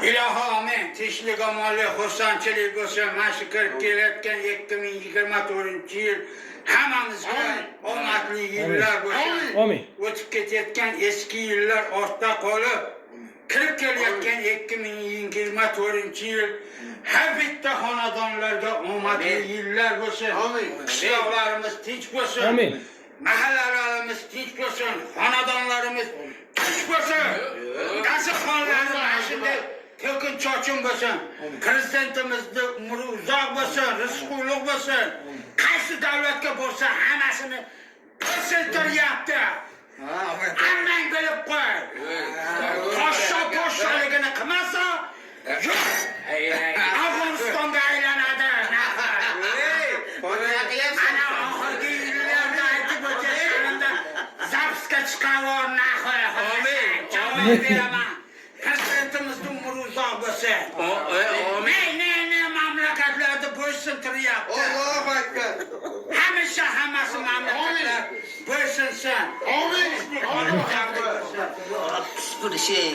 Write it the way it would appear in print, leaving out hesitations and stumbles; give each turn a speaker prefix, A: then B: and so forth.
A: İlahi amin. Tinchlik, omonlik, xursandchilik bo'lsin. Mana shu kirib kelayotgan 2024-yil hammamizga omadli yillar bo'lsin.
B: Amin.
A: O'tib ketayotgan eski yillar ortda qolib, kirib kelayotgan 2024-yil har bitta xonadonlarga omadli yillar bo'lsin. Qishloqlarimiz tinch bo'lsin.
B: Amin.
A: Mahallalarimiz tinch bo'lsin. Xonadonlarimiz tinch bo'lsin. Dasturxonlarimiz mana shunday to'kin chochin bo'lsin. Prezidentimizni umri uzoq bo'lsin, rizqi ulug' bo'lsin. Qaysi davlatga bo'lsa hammasini ko'rsatyapti. Hammang bilib qo'y. Poshshaligini qilmasa, yo'q. Afg'onistonga aylanadi. Ana oxirgi yillarda aytib o'tganimda zapsga chiqavor naxoy. Amin. Javob beraman. Prezidentimizning umri uzoq bo'lsin. Ne mamlakatlarda bo'ysuntiryapti.
C: Allohu akbar.
A: Hamisha hammasi mamlakatlar bo'ysunsin.
C: Amin.
A: Amin.
D: Pis bir şey.